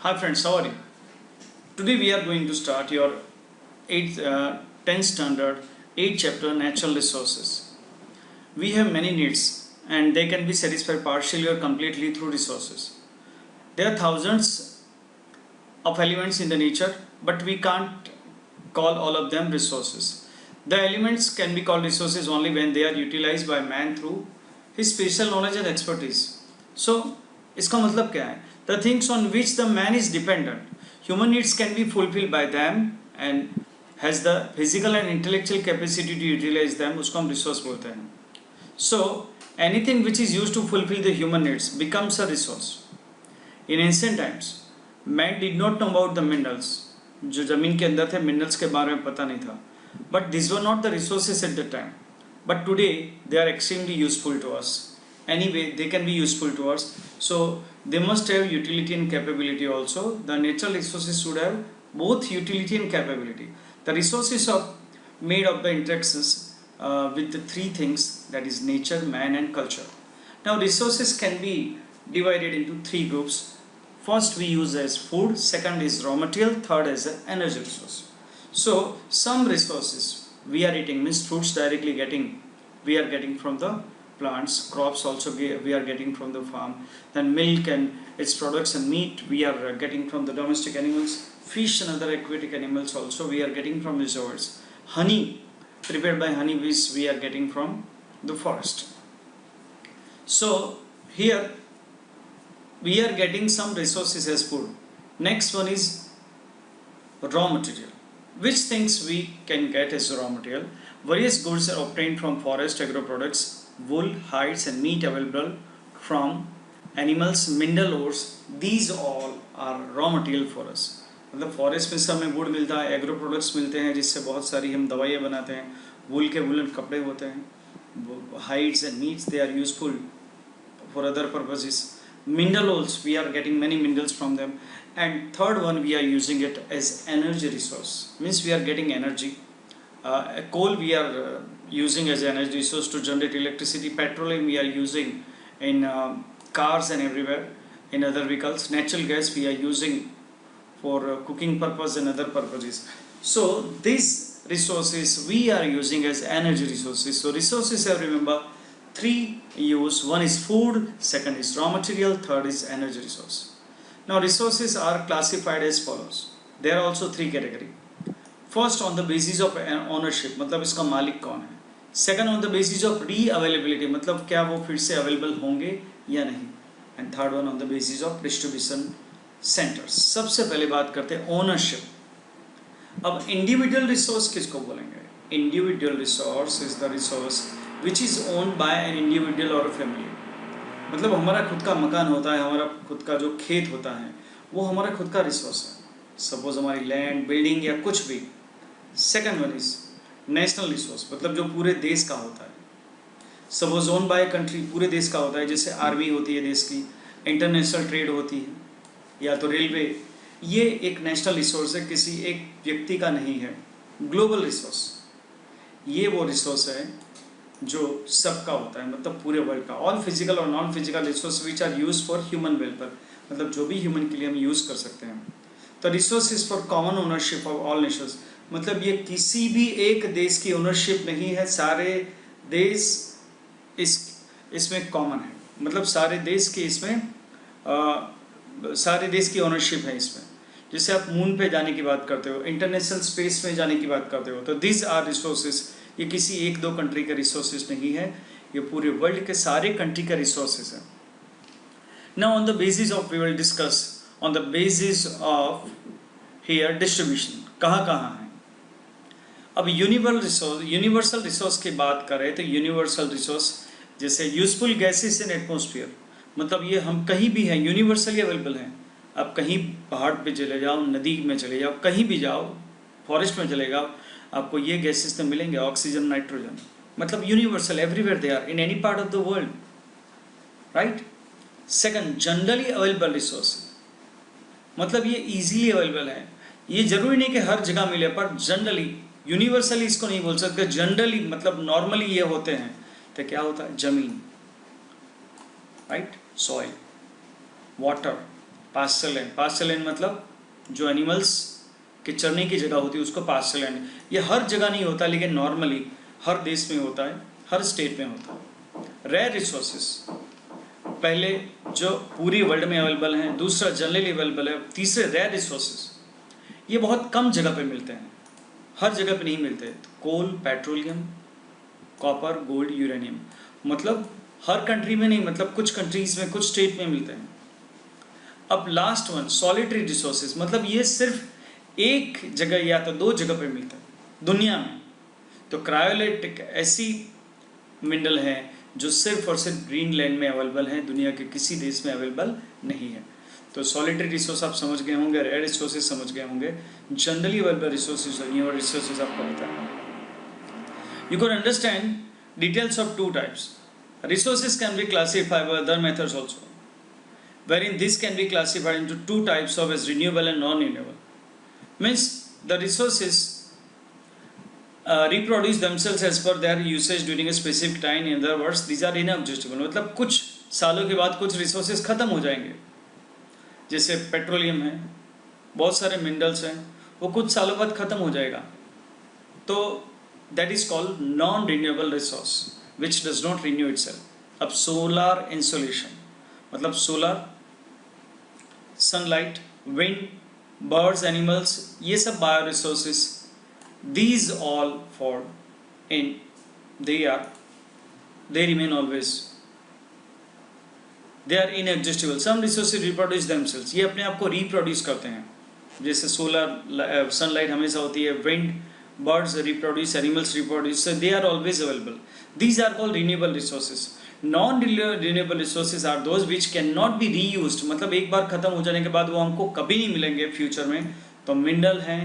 Hi friends, how are you? Today we are going to start your 10th standard 8th chapter natural resources. We have many needs and they can be satisfied partially or completely through resources. There are thousands of elements in the nature, but we can't call all of them resources. The elements can be called resources only when they are utilized by man through his special knowledge and expertise. So इसका मतलब क्या है? The things on which the man is dependent, human needs can be fulfilled by them and has the physical and intellectual capacity to utilize them, उसको हम resource बोलते हैं. So anything which is used to fulfill the human needs becomes a resource. In ancient times, man did not know about the minerals. जो जमीन के अंदर थे minerals के बारे में पता नहीं था. But these were not the resources at the time. But today they are extremely useful to us. Anyway, they can be useful to us. So they must have utility and capability also. The natural resources should have both utility and capability. The resources are made of the interactions with the three things, that is nature, man and culture. Now resources can be divided into three groups. First we use as food, second is raw material, third is energy resource. So some resources we are eating, means fruits directly we are getting from the plants, crops also we are getting from the farm, then milk and its products and meat we are getting from the domestic animals, fish and other aquatic animals also we are getting from reservoirs, honey prepared by honeybees we are getting from the forest. So here we are getting some resources as food. Next one is raw material. Which things we can get as raw material? Various goods are obtained from forest, agro products, wool, hides and meat available from animals, mineral ores. These all are raw material for us. मतलब forest में से हमें would मिलता है, agro products मिलते हैं जिससे बहुत सारी हम दवाइयाँ बनाते हैं, वूल के वुलन कपड़े होते हैं, hides and meats they are useful for other purposes. Minerals, we are getting many minerals from them. And third one, we are using it as energy resource, means we are getting energy. Coal we are using as energy resource to generate electricity. Petroleum we are using in cars and everywhere, in other vehicles. Natural gas we are using for cooking purpose and other purposes. So these resources we are using as energy resources. So resources have, remember, three use. One is food, second is raw material, third is energy resource. Now resources are classified as follows. There are also three categories. First, on the basis of ownership, मतलब इसका मालिक कौन है. Second, on the basis of re-availability, मतलब क्या वो फिर से अवेलेबल होंगे या नहीं. And third one, on the basis of distribution centers. सबसे पहले बात करते हैं ओनरशिप. अब इंडिविजुअल रिसोर्स किसको बोलेंगे? Individual resource is the resource which is owned by an individual or a family. मतलब हमारा खुद का मकान होता है, हमारा खुद का जो खेत होता है वो हमारा खुद का रिसोर्स है. सपोज हमारी लैंड, बिल्डिंग या कुछ भी. Second one is national resource, मतलब जो पूरे देश का होता है. सपोज ओन बाय कंट्री, पूरे देश का होता है, जैसे आर्मी होती है देश की, इंटरनेशनल ट्रेड होती है, या तो रेलवे. ये एक नेशनल रिसोर्स है, किसी एक व्यक्ति का नहीं है. ग्लोबल रिसोर्स, ये वो रिसोर्स है जो सबका होता है, मतलब पूरे वर्ल्ड का. ऑल फिजिकल और non physical resource which are use for human welfare, मतलब जो भी ह्यूमन के लिए हम यूज़ कर सकते हैं. तो resources for common ownership of all Nations, मतलब ये किसी भी एक देश की ओनरशिप नहीं है, सारे देश इसमें कॉमन है. मतलब सारे देश के इसमें सारे देश की ओनरशिप है इसमें. जैसे आप मून पे जाने की बात करते हो, इंटरनेशनल स्पेस में जाने की बात करते हो, तो दिस आर रिसोर्सेज. ये किसी एक दो कंट्री के रिसोर्सेज नहीं है, ये पूरे वर्ल्ड के सारे कंट्री का रिसोर्सेज है. Now on the basis of we will discuss on the basis of here distribution, कहाँ कहाँ है. अब यूनिवर्सल रिसोर्स की बात करें तो यूनिवर्सल रिसोर्स जैसे यूजफुल गैसेस इन एटमॉस्फेयर, मतलब ये हम कहीं भी हैं, यूनिवर्सली अवेलेबल हैं. आप कहीं पहाड़ पे चले जाओ, नदी में चले जाओ, कहीं भी जाओ, फॉरेस्ट में चले जाओ, आपको ये गैसेस तो मिलेंगे, ऑक्सीजन, नाइट्रोजन. मतलब universal, everywhere they are, in any part of the world, right. Second, generally available resource, मतलब ये इजीली अवेलेबल है. ये जरूरी नहीं कि हर जगह मिले, पर जनरली, यूनिवर्सली इसको नहीं बोल सकते, जनरली मतलब नॉर्मली ये होते हैं. तो क्या होता है? जमीन, right, soil, water, pasture land मतलब जो एनिमल्स के चरने की जगह होती है उसको पास्चर लैंड। ये हर जगह नहीं होता, लेकिन नॉर्मली हर देश में होता है, हर स्टेट में होता है। रेयर रिसोर्सेस, पहले जो पूरी वर्ल्ड में अवेलेबल हैं, दूसरा जनरली अवेलेबल है, तीसरे रेयर रिसोर्सेस ये बहुत कम जगह पे मिलते हैं, हर जगह पे नहीं मिलते। तो कोल, पेट्रोलियम, कॉपर, गोल्ड, यूरेनियम, मतलब हर कंट्री में नहीं, मतलब कुछ कंट्रीज में, कुछ स्टेट में मिलते हैं। अब लास्ट वन, सॉलिटरी रिसोर्सेज, मतलब ये सिर्फ एक जगह या तो दो जगह पे मिलता है दुनिया में। तो क्रायोलेट एक ऐसी मिनरल है जो सिर्फ और सिर्फ ग्रीनलैंड में अवेलेबल है, दुनिया के किसी देश में अवेलेबल नहीं है। तो सॉलिटरी रिसोर्स आप समझ गए होंगे, रेयर रिसोर्सेज समझ गए होंगे, जनरली अवेलेबल रिसोर्सेज और रिसोर्सेज आपको पता है। You can understand details of two types. Resources can be classified by other methods also, wherein this can be classified into two types of as renewable and non-renewable. Means the resources reproduce themselves as per their usage during a specific time. In other words, these are inexhaustible. मतलब कुछ सालों के बाद कुछ resources खत्म हो जाएंगे। जैसे पेट्रोलियम है, बहुत सारे मिनरल्स हैं, वो कुछ सालों बाद खत्म हो जाएगा। तो that is called non-renewable resource, which does not renew itself. अब सोलर इंसोलेशन मतलब solar, sunlight, wind, birds, animals, ये सब bio resources, these all fall in, they remain always, they are inexhaustible. Some resources reproduce themselves, ये अपने आप को reproduce करते हैं। जैसे सोलर, सनलाइट हमेशा होती है, wind, birds reproduce, animals reproduce, so they are always available. These are called renewable resources. Non-renewable resources are those which cannot be reused, मतलब एक बार खत्म हो जाने के बाद वो हमको कभी नहीं मिलेंगे फ्यूचर में। तो मिनरल हैं,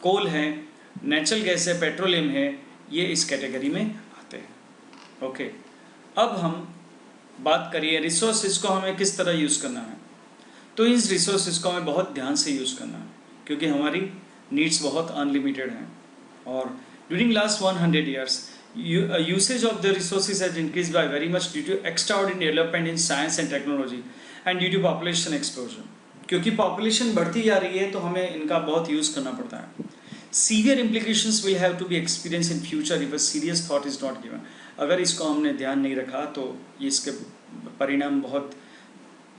कोल है, नेचुरल गैस है, पेट्रोलियम है, ये इस कैटेगरी में आते हैं। ओके, अब हम बात करिए रिसोर्सेज को हमें किस तरह यूज़ करना है। तो इस रिसोर्सेज को हमें बहुत ध्यान से यूज़ करना है, क्योंकि हमारी नीड्स बहुत अनलिमिटेड हैं। और during last 100 years, usage of the resources has increased by very much due to extraordinary development in science and technology and due to population explosion. क्योंकि population बढ़ती जा रही है तो हमें इनका बहुत यूज़ करना पड़ता है। Severe implications will have to be experienced in future if a serious thought is not given. अगर इसको हमने ध्यान नहीं रखा तो इसके परिणाम बहुत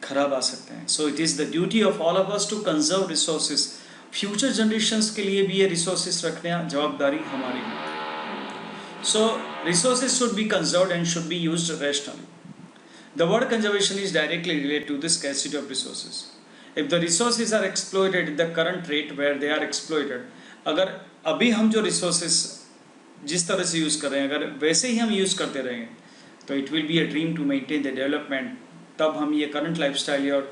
खराब आ सकते हैं। So it is the duty of all of us to conserve resources. Future generations के लिए भी ये रिसोर्सेज रखना जवाबदारी हमारी है। So resources should be conserved and should be used rationally. The word conservation is directly related to the scarcity of resources. If the resources are exploited the current rate where they are exploited, अगर अभी हम जो resources जिस तरह से use कर रहे हैं अगर वैसे ही हम यूज़ करते रहेंगे तो it will be a dream to maintain the development. तब हम ये करंट लाइफस्टाइल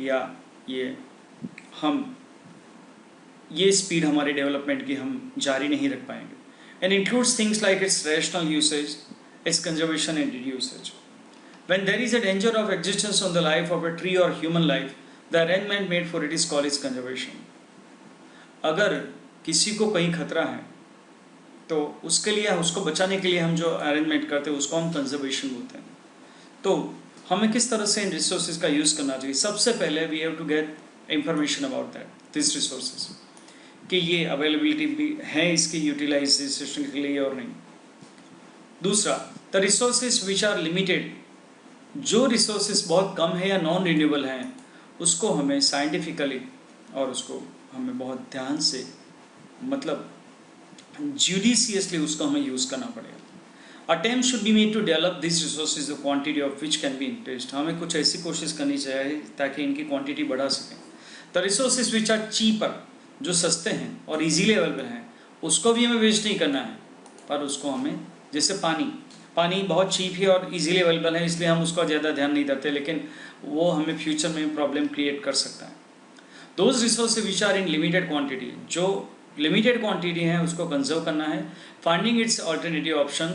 या हम ये स्पीड हमारे डेवलपमेंट की हम जारी नहीं रख पाएंगे। And includes things like its rational usage, its conservation and usage. When there is a danger of existence on the life of a tree और human life, the arrangement made for it is called its conservation. अगर किसी को कहीं खतरा है तो उसके लिए, उसको बचाने के लिए हम जो अरेंजमेंट करते हैं उसको हम कंजर्वेशन बोलते हैं। तो हमें किस तरह से इन रिसोर्सेज का यूज़ करना चाहिए? सबसे पहले we have to get information about that, this resources, कि ये अवेलेबिलिटी भी है इसकी यूटिलाइजेशन के लिए और नहीं। दूसरा, the resources which are limited, जो रिसोर्सेज बहुत कम है या नॉन रिन्यूएबल हैं उसको हमें साइंटिफिकली और उसको हमें बहुत ध्यान से, मतलब जुडिशियसली उसको हमें यूज़ करना पड़ेगा। Attempt should be made to develop this resources the quantity of which can be increased. हमें कुछ ऐसी कोशिश करनी चाहिए ताकि इनकी क्वांटिटी बढ़ा सकें। The resources which are cheaper, जो सस्ते हैं और इजीली अवेलेबल हैं, उसको भी हमें वेस्ट नहीं करना है, पर उसको हमें, जैसे पानी बहुत चीप है और इजीली अवेलेबल है इसलिए हम उसका ज़्यादा ध्यान नहीं देते, लेकिन वो हमें फ्यूचर में प्रॉब्लम क्रिएट कर सकता है। Those resources which are in limited quantity, जो लिमिटेड क्वांटिटी है उसको कंजर्व करना है। Finding its alternative option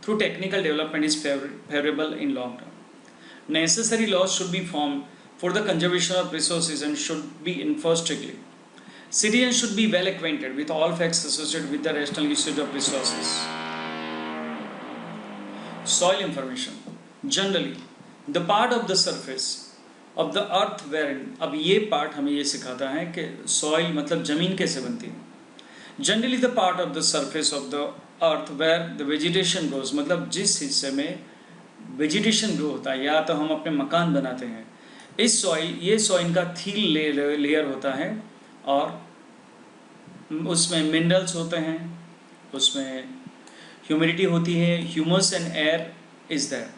through technical development is favourable in long term. Necessary laws should be form for the conservation of resources and should be enforced strictly. Citizens should be well acquainted with all facts associated with the rational usage of resources. Soil information. Generally, the part of the surface of the earth wherein, अब ये part हमें ये सिखाता है कि soil मतलब जमीन कैसे बनती है. Generally the part of the surface of the earth where the vegetation grows, मतलब जिस हिस्से में वेजिटेशन ग्रो होता है या तो हम अपने मकान बनाते हैं, इस सॉइल, ये सॉइल का थीन लेयर होता है और उसमें मिनरल्स होते हैं, उसमें ह्यूमिडिटी होती है, humus and air is there.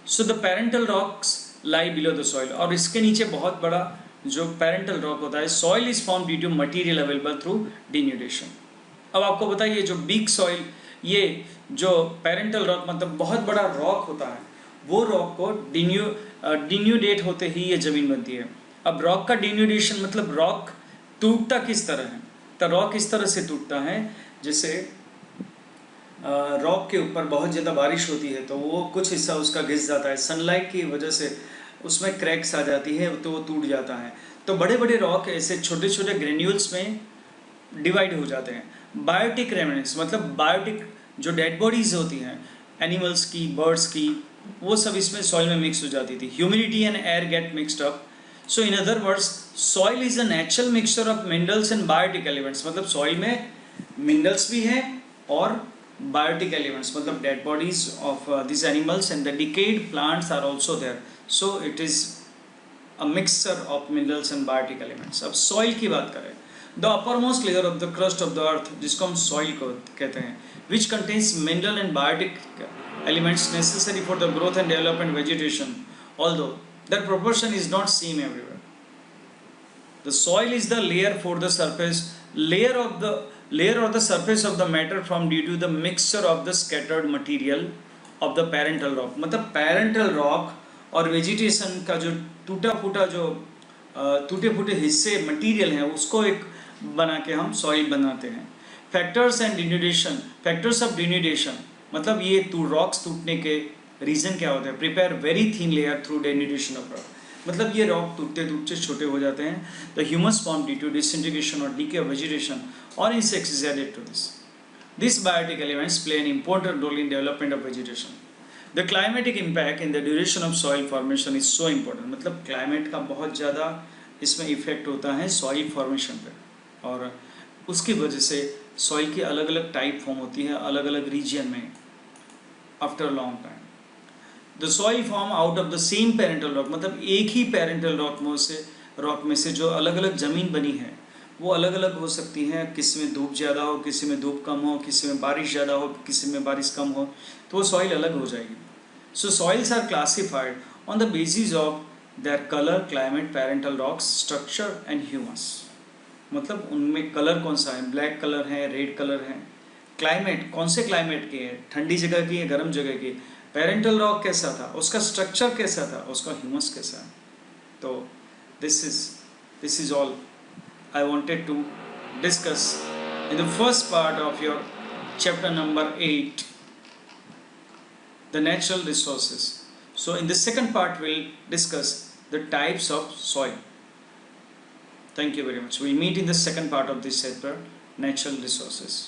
So the parental rocks lie below the soil, और इसके नीचे बहुत बड़ा जो पेरेंटल रॉक होता है, soil is form due to material available through denudation. अब आपको बताइए जो बिग सॉइल, ये जो पेरेंटल रॉक मतलब बहुत बड़ा रॉक होता है, वो रॉक को डिन्यूडेट होते ही ये ज़मीन बनती है. अब रॉक का डिन्यूडेशन मतलब रॉक टूटता किस तरह है, तो रॉक इस तरह से टूटता है जैसे रॉक के ऊपर बहुत ज़्यादा बारिश होती है तो वो कुछ हिस्सा उसका घिस जाता है, सनलाइट की वजह से उसमें क्रैक्स आ जाती है तो वो टूट जाता है. तो बड़े बड़े रॉक ऐसे छोटे छोटे ग्रेन्यूल्स में डिवाइड हो जाते हैं. बायोटिक रेमेनेंट्स मतलब बायोटिक जो डेड बॉडीज होती हैं एनिमल्स की, बर्ड्स की, वो सब इसमें सॉइल में मिक्स हो जाती थी. Humidity and air get mixed up. So in other words soil is a natural mixture of minerals and biotic elements, मतलब सॉइल में मिनरल्स भी हैं और बायोटिक एलिमेंट्स मतलब dead bodies of this animals and the decayed plants are also there. So it is a mixture of minerals and biotic elements. अब soil की बात करें, the uppermost layer of the crust of the अर्थ, जिसको हम soil को कहते हैं, which contains mineral and biotic elements necessary for the growth and development vegetation, although that proportion is not same everywhere. The soil is the layer for the surface layer or the surface of the matter from due to the mixture of the scattered material of the parental rock. मतलब parental rock और vegetation का जो टूटा फूटा जो टूटे फूटे हिस्से मटेरियल हैं उसको एक बना के हम सॉइल बनाते हैं. Factors and denudation, factors of denudation मतलब ये रॉक्स टूटने के रीज़न क्या होते हैं. Prepare very thin layer through denudation of rock, मतलब ये रॉक टूटते टूटते छोटे हो जाते हैं. The humus form due to disintegration और डीके ऑफ वेजिटेशन और insects is added to this. This biotic elements play an important role in development of vegetation. The climatic impact in the duration of soil formation is so important, मतलब climate का बहुत ज़्यादा इसमें effect होता है soil formation पे, और उसकी वजह से सॉइल की अलग अलग टाइप फॉर्म होती है अलग अलग रीजन में after long time. The soil form out of the same parental rock, मतलब एक ही पेरेंटल रॉक में से जो अलग अलग ज़मीन बनी है वो अलग अलग हो सकती हैं. किसी में धूप ज़्यादा हो, किसी में धूप कम हो, किसी में बारिश ज़्यादा हो, किसी में बारिश कम हो, तो वो सॉइल अलग हो जाएगी. So soils are classified on the basis of their colour, climate, parental rocks, structure and humus. मतलब उनमें कलर कौन सा है, ब्लैक कलर है, रेड कलर है. क्लाइमेट कौन से क्लाइमेट की है, ठंडी जगह की है, गर्म जगह की. पेरेंटल रॉक कैसा था, उसका स्ट्रक्चर कैसा था, उसका ह्यूमस कैसा है. तो this is all I wanted to discuss in the first part of your chapter number 8, the natural resources. So in the second part we'll discuss the types of soil. Thank you very much. We'll meet in the second part of this chapter, natural resources.